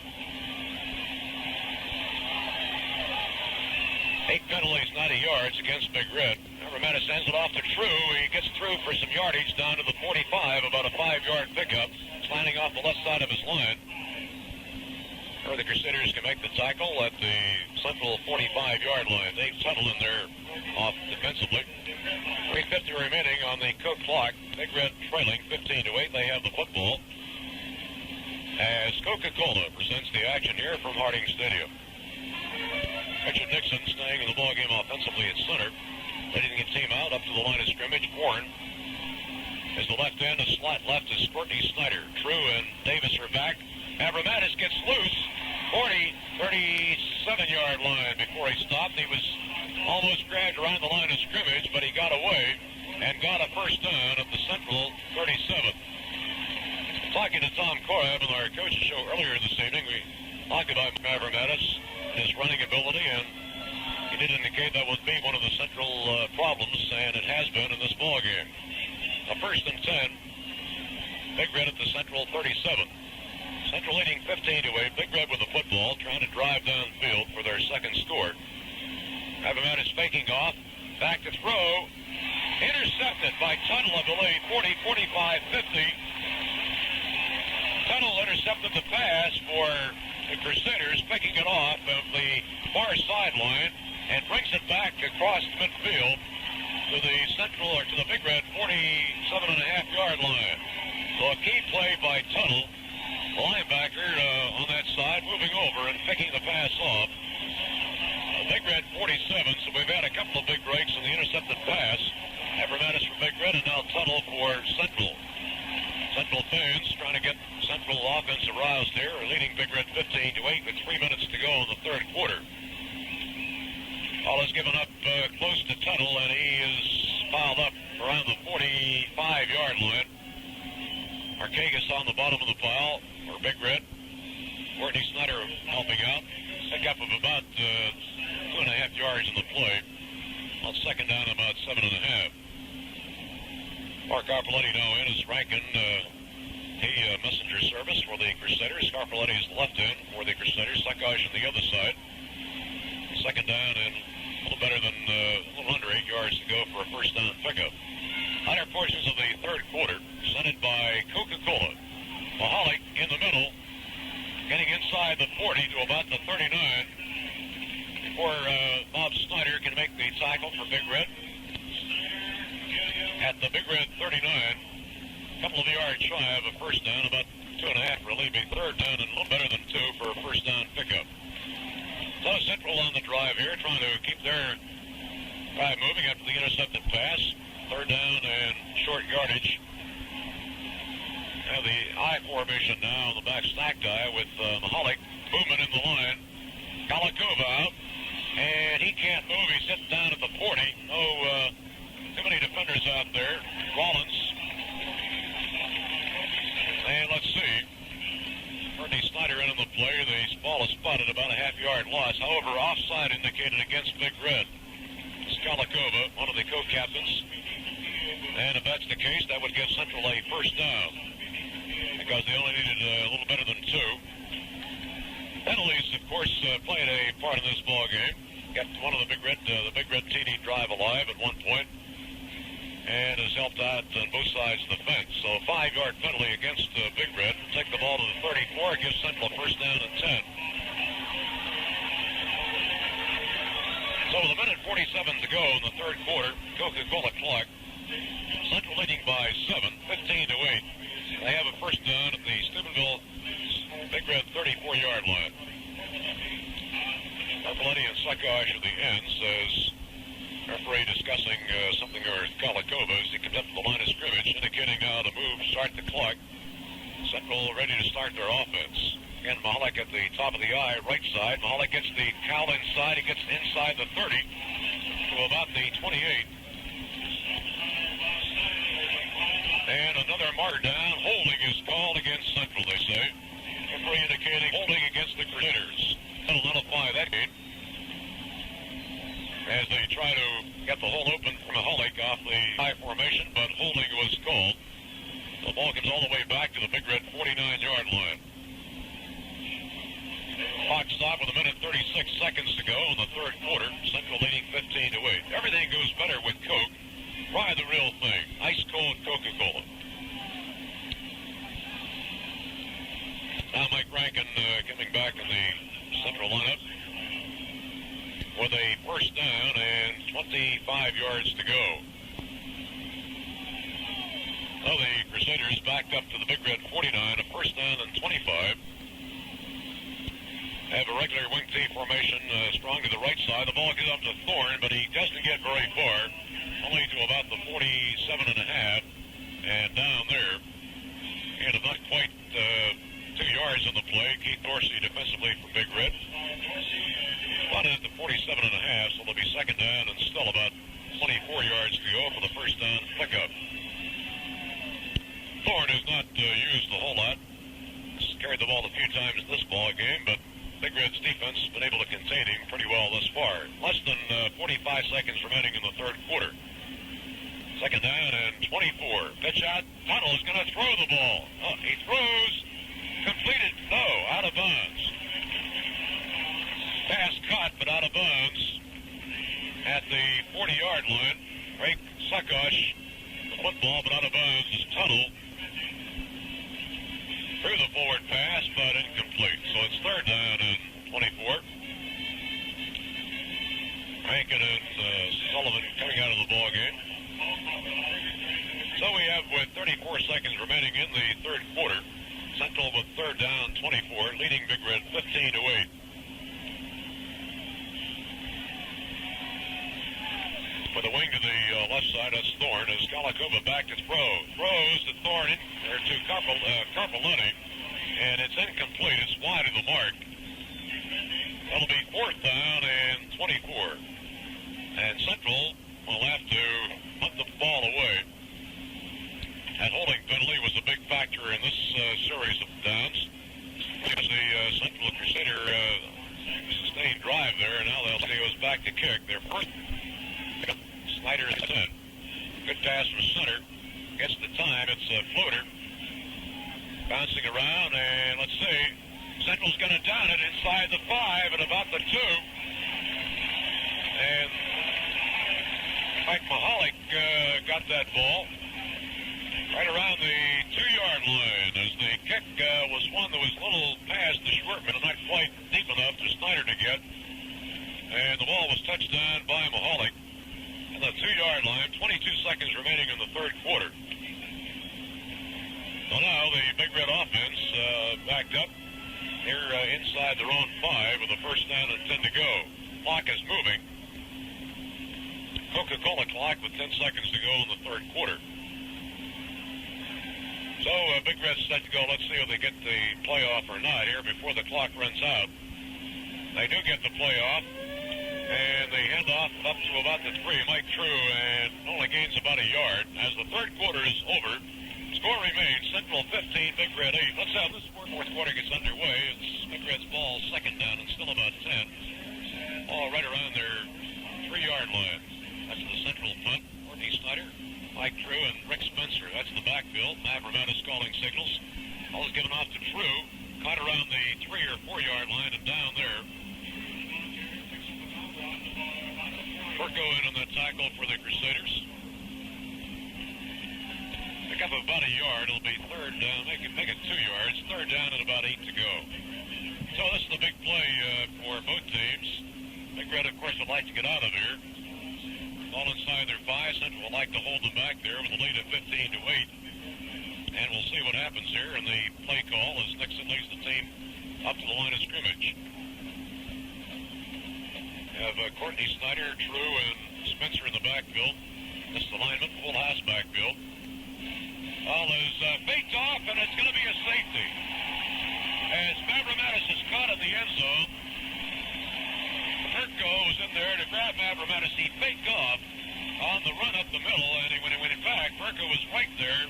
8 penalties, 90 yards against Big Red. Mavromatis sends it off to True. He gets through for some yardage down to the 45, about a 5-yard pickup. Landing off the left side of his line. Or the Crusaders can make the tackle at the central 45-yard line. Dave Tuttle in there off defensively. 3:50 remaining on the Coke clock. Big Red trailing 15-8. They have the football as Coca-Cola presents the action here from Harding Stadium. Richard Nixon staying in the ballgame offensively at center. leading the team out up to the line of scrimmage. Warren is the left end. A slot left is Courtney Snyder. True and Davis are back. Abramatis gets loose. 37-yard line before he stopped. He was almost grabbed around the line of scrimmage, but he got away and got a first down at the Central 37. Talking to Tom Korab on our coach's show earlier this evening, we talked about Abramatis, his running ability, and he did indicate that would be one of the Central problems, and it has been in this ball game. A first and 10. Big Red at the Central 37. Central leading 15-8. Big Red with the football, trying to drive downfield for their second score. Abramatis faking off, back to throw, intercepted by Tuttle of the lead, 40, 45, 50. Tuttle intercepted the pass for the Crusaders, picking it off of the far sideline and brings it back across midfield to the Central, or to the Big Red 47.5-yard line. So a key play by Tuttle, linebacker on that side, moving over and picking the pass off. Big Red 47, so we've had a couple of big breaks in the intercepted pass. Abramatis for Big Red, and now Tuttle for Central. Central fans trying to get Central offense aroused here, leading Big Red 15-8 with 3 minutes to go in the third quarter. Ball is given up close to Tuttle, and he is fouled up around the 45-yard line. Arcagus on the bottom of the pile for Big Red. Courtney Snyder helping out. Pick up of about 2.5 yards in the play. On second down, about 7.5. Mark Scarpelletti now in as Rankin. He messenger service for the Crusaders. Scarpelletti is left end for the Crusaders. Suckosh on the other side. Second down and a little better than a little under 8 yards to go for a first down pickup. Latter portions of the third quarter, presented by Coca-Cola. Mahalik in the middle, getting inside the 40 to about the 39 before Bob Snyder can make the tackle for Big Red. At the Big Red 39, a couple of yards shy of a first down, about 2.5 really, be third down and a little better than 2 for a first down pickup. So Central on the drive here, trying to keep their drive moving after the intercepted pass. Third down and short yardage. Now the I formation now on the back stacked eye with Mahalik movement in the line. Kalikova out, and he can't move. He's sitting down at the 40. No, too many defenders out there. Rollins. And let's see. Courtney Snyder in on the play. The ball is spotted about a half-yard loss. However, offside indicated against Big Red. Skalikova, one of the co-captains. And if that's the case, that would give Central a first down, because they only needed a little better than 2. Penalties, of course, played a part in this ball game. Got one of the Big Red TD drive alive at one point, and has helped out on both sides of the fence. So a 5-yard penalty against Big Red. Take the ball to the 34, gives Central a first down and 10. So with a minute 47 to go in the third quarter, Coca-Cola clock. Central leading by 7, 15-8. They have a first down at the Steubenville Big Red 34-yard line. Scarpelletti and Suckosh at the end, says referee discussing something with Kalikova as he comes up to the line of scrimmage, indicating now to move, start the clock. Central ready to start their offense. Again, Mahalik at the top of the eye, right side. Mahalik gets the cowl inside. He gets inside the 30 to about the 28. And another mark down. Holding is called against Central, they say. Referee indicating holding against the Crusaders. They'll nullify that game as they try to get the hole open from Mahalik off the high formation, but holding was called. The ball comes all the way back to the Big Red 49-yard line. Clock stop with a minute 36 seconds to go in the third quarter. Central leading 15-8. Everything goes better with Coke. Try the real thing. Ice cold Coca-Cola. Now Mike Rankin coming back in the Central lineup with a first down and 25 yards to go. So the Crusaders backed up to the Big Red 49, a first down and 25. Have a regular wing T formation strong to the right side. The ball gets up to Thorne, but he doesn't get very far. only to about the 47.5, and down there, and not quite 2 yards on the play. Keith Dorsey defensively from Big Red. Spotted at the 47.5, so they'll be second down and still about 24 yards to go for the first down pickup. Thorne has not used a whole lot. He's carried the ball a few times in this ball game, but Big Red's defense has been able to contain him pretty well thus far. Less than 45 seconds remaining in the third quarter. Second down and 24. Pitch out. Tunnel is going to throw the ball. He throws. Completed. No, out of bounds. Pass caught, but out of bounds at the 40-yard line. Ray Sakosh, the football, but out of bounds is Tunnel. Through the forward pass, but incomplete. So it's third down and 24. Rankin and Sullivan coming out of the ball game. So we have, with 34 seconds remaining in the third quarter, Central with third down, 24, leading Big Red 15-8. With a wing to the left side, that's Thorne. As Galakova back to throw. Throws to Thorne, or to Carpellini, and it's incomplete. It's wide of the mark. That'll be fourth down and 24. And Central will have to punt the ball away. That holding penalty was a big factor in this series of downs. As the Central Crusader sustained drive there, and now they'll see it goes back to kick. Their first Snyder is in. Good pass from center. Gets the time. It's a floater. Bouncing around, and let's see. Central's going to down it inside the 5 at about the 2. And Mike Mahalik got that ball right around the 2-yard line, as the kick was one that was a little past the Schwertman and not quite deep enough for Snyder to get. And the ball was touched down by Mahalik on the 2-yard line. 22 seconds remaining in the third quarter. So now the Big Red offense backed up here inside their own 5 with a first down and 10 to go. Clock is moving. Coca-Cola clock with 10 seconds to go in the third quarter. So Big Red's set to go. Let's see if they get the playoff or not here before the clock runs out. They do get the playoff, and they hand off up to about the 3. Mike True, and only gains about a yard. As the third quarter is over, score remains Central 15, Big Red 8. Let's have this fourth quarter gets underway. It's Big Red's ball, second down, and still about 10. All right around their 3-yard line. That's the Central punt. Courtney Snyder, Mike True, and Rick Spencer. That's the backfield. Matt Romanis calling signals. Ball is given off to True. Caught around the 3 or 4-yard line and down there. Perko in on that tackle for the Crusaders. Pick up about a yard. It'll be third down. Make it 2 yards. Third down and about 8 to go. So this is the big play for both teams. Big Red, of course, would like to get out of here. All inside their 5. Central would like to hold them back there with a lead of 15-8. And we'll see what happens here. And the play call as Nixon leads the team up to the line of scrimmage. Have Courtney Snyder, True, and Spencer in the backfield. This is the lineman, full house backfield. Ball is faked off, and it's going to be a safety. As Mavromatis is caught in the end zone, Perko was in there to grab Mavromatis. He faked off on the run up the middle, and when in fact, Perko was right there,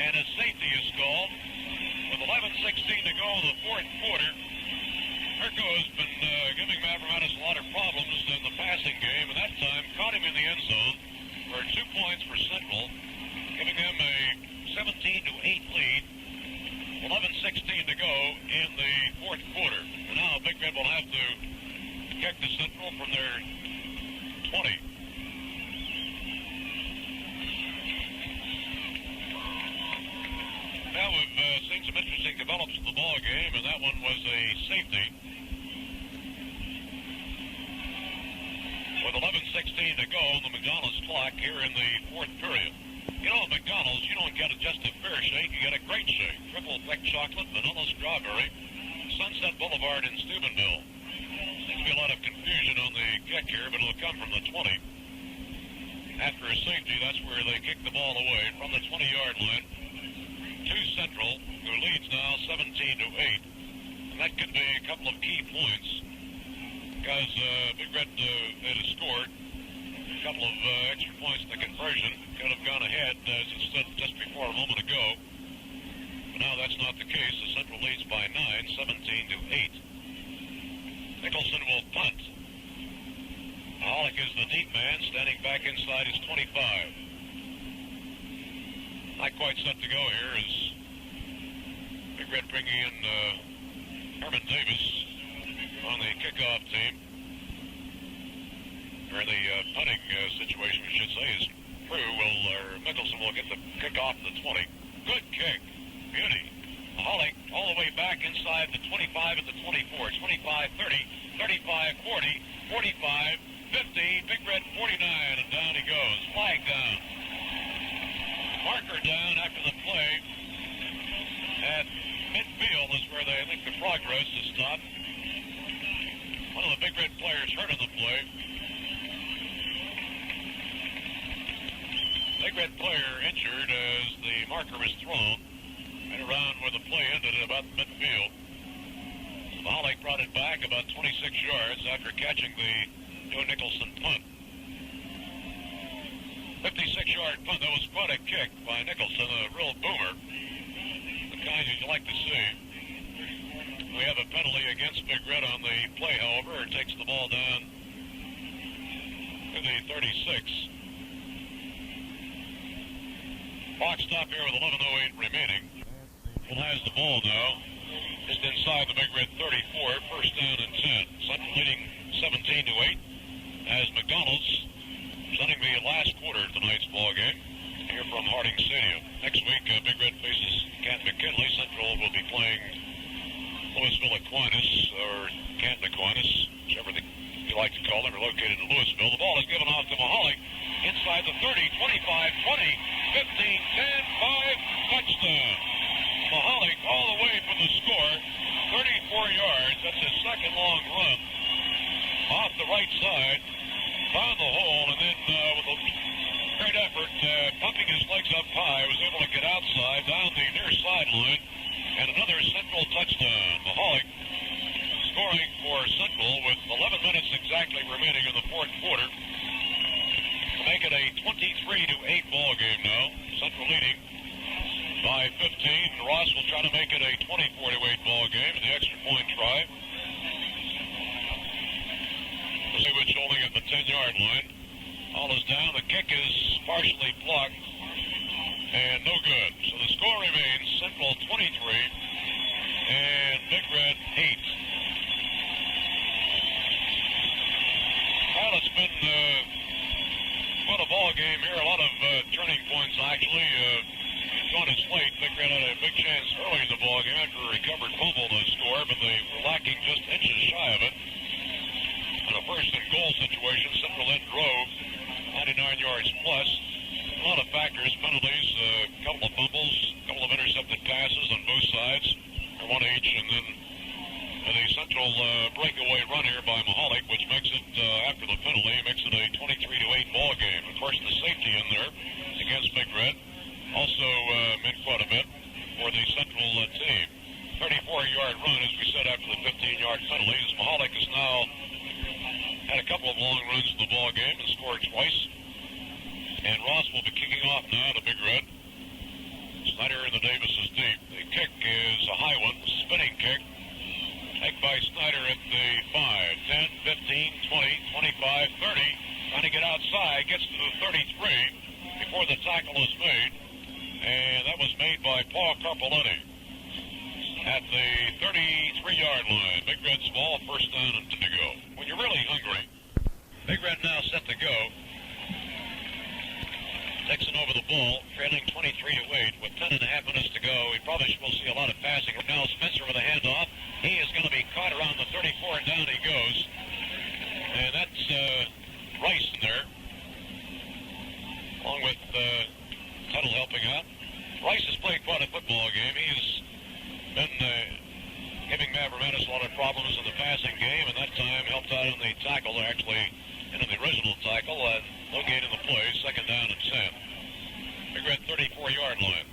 and a safety is called. With 11:16 to go in the fourth quarter, Perko has been giving Mavromatis a lot of problems in the passing game, and that time caught him in the end zone for 2 points for Central, giving them a 17-8 lead. 11:16 to go in the fourth quarter. And now Big Red will have to kick to Central from their 20. Now we've seen some interesting developments in the ball game, and that one was a safety. With 11:16 to go on the McDonald's clock here in the fourth period. You know, at McDonald's, you don't get just a fair shake, you get a great shake. Triple thick chocolate, vanilla strawberry, Sunset Boulevard in Steubenville. Seems to be a lot of confusion on the kick here, but it'll come from the 20. after a safety, that's where they kick the ball away from the 20-yard line to Central, who leads now 17-8. And that could be a couple of key points because Big Red had scored a couple of extra points in the conversion. Could have gone ahead as it stood just before a moment ago. But now that's not the case. The Central leads by 9, 17-8. Nicholson will punt. Mahalik is the deep man, standing back inside his 25. Not quite set to go here as Big Red bringing in Herman Davis on the kickoff team. Or the punting situation, we should say, is Mickelson will get the kickoff at the 20. Good kick. Beauty. Mahalik all the way back inside the 25 at the 24. 25-30, 35-40, 45, 50, Big Red 49, and down he goes. Flag down. Marker down after the play at midfield is where I think the progress has stopped. One of the Big Red players hurt on the play. Big Red player injured as the marker was thrown right around where the play ended at about midfield. Mahalik brought it back about 26 yards after catching the Joe Nicholson punt. 56-yard punt. That was quite a kick by Nicholson, a real boomer. The kind you'd like to see. We have a penalty against Big Red on the play, however. It takes the ball down to the 36. Clock stop here with 11:08 remaining. Well, has the ball now. Just inside the Big Red 34. First down and 10. Central leading 17-8. As McDonald's presenting the last quarter of tonight's ball game here from Harding Stadium. Next week, Big Red faces Canton McKinley. Central will be playing Louisville Aquinas, or Canton Aquinas, whichever you like to call them, are located in Louisville. The ball is given off to Mahalik inside the 30, 25, 20, 15, 10, 5, touchdown. Mahalik all the way from the score, 34 yards. That's his second long run. Off the right side, found the hole, and then with a great effort, pumping his legs up high, was able to get outside, down the near sideline, and another Central touchdown. Mahalik scoring for Central with 11 minutes exactly remaining in the fourth quarter. To make it a 23-8 ball game now. Central leading by 15. Ross will try to make it a 24-8 ball game in the extra point try. Which holding at the 10-yard line. All is down. The kick is partially blocked and no good. So the score remains Central 23 and Big Red 8. Well, it's been quite a ball game here. A lot of turning points actually. On its late, Big Red had a big chance early in the ball game after a recovered fumble to score, but they were lacking just inches shy of it. In a first and goal situation, Central then drove 99 yards plus. A lot of factors, penalties, a couple of fumbles, a couple of intercepted passes on both sides, or one each, and then the Central breakaway run here by Mahalik, which makes it, after the penalty, makes it a 23-8 ball game. Of course, the safety in there against Big Red also meant quite a bit for the Central team. 34-yard run, as we said, after the 15-yard penalty. As Mahalik is now had a couple of long runs in the ball game and scored twice. And Ross will be kicking off now to Big Red. Snyder in the Davis is deep. The kick is a high one, spinning kick. Take by Snyder at the 5, 10, 15, 20, 25, 30. Trying to get outside, gets to the 33 before the tackle is made. And that was made by Paul Carpellini at the 33-yard line. Big Red's ball, first down and 10 to go. When you're really hungry, Big Red now set to go. Dixon over the ball, trailing 23-8 with 10.5 minutes to go. We probably will see a lot of passing. Now Spencer with a handoff. He is going to be caught around the 34, and down he goes. And that's Rice in there, along with Tuttle helping out. Rice has played quite a football game. He's been giving Mavromatis a lot of problems in the passing game, and that time helped out in the tackle, actually, and in the original tackle, and no gain in the play. Second down and 10. Big Red 34-yard line.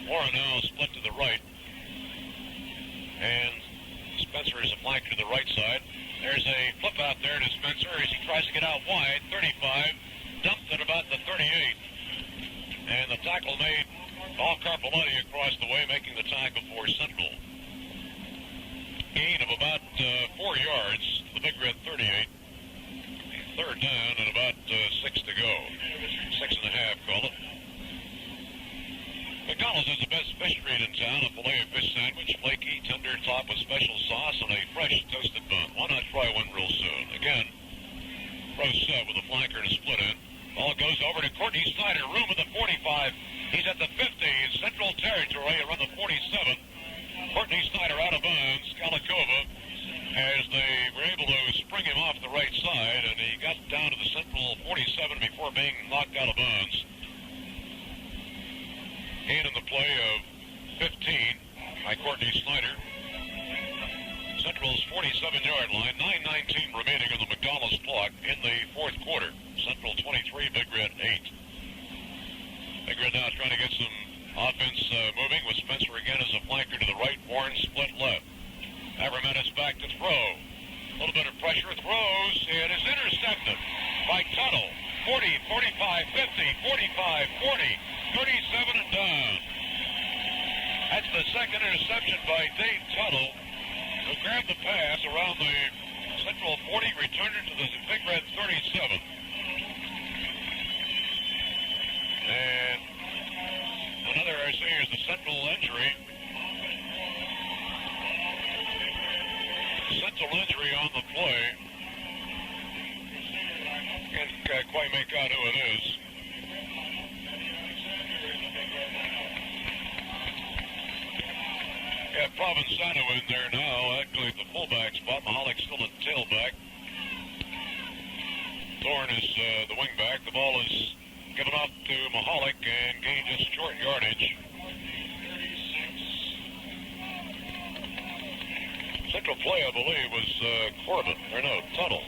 Warren now split to the right. And Spencer is a flanker to the right side. There's a flip out there to Spencer as he tries to get out wide. 35. Dumped at about the 38. And the tackle made all Carpelletti across the way, making the tackle for Central. Gain of about 4 yards. The Big Red 38. Third down and about 6 to go. 6.5, call it. McDonald's has the best fish treat in town. A filet of fish sandwich, flaky, tender, topped with special sauce and a fresh toasted bun. Why not try one real soon? Again, roast set with a flanker and a split end. Ball goes over to Courtney Snyder. Room at the 45. He's at the 50. It's Central territory around the 47. Courtney Snyder out of bounds. Kalikova, as they were able to spring him off the right side, and he got down to the Central 47 before being knocked out of bounds. Gain in the play of 15 by Courtney Snyder. Central's 47-yard line, 9:19 remaining on the McDonald's clock in the fourth quarter. Central 23, Big Red 8. Big Red now trying to get some offense moving with Spencer again as a flanker to the right. Warren split left. Avermanis back to throw. A little bit of pressure, throws, and is intercepted by Tuttle. 40, 45, 50, 45, 40, 37 and down. That's the second interception by Dave Tuttle, who grabbed the pass around the Central 40, returned it to the Big Red 37. And another, I see, is the Central injury. Central injury on the play. Can't quite make out who it is. Yeah, Provenzano in there now, actually at the fullback spot. Mahalik still at tailback. Thorne is the wingback. The ball is given off to Mahalik and gained just short yardage. Central play, I believe, was Corbin, or no, Tuttle.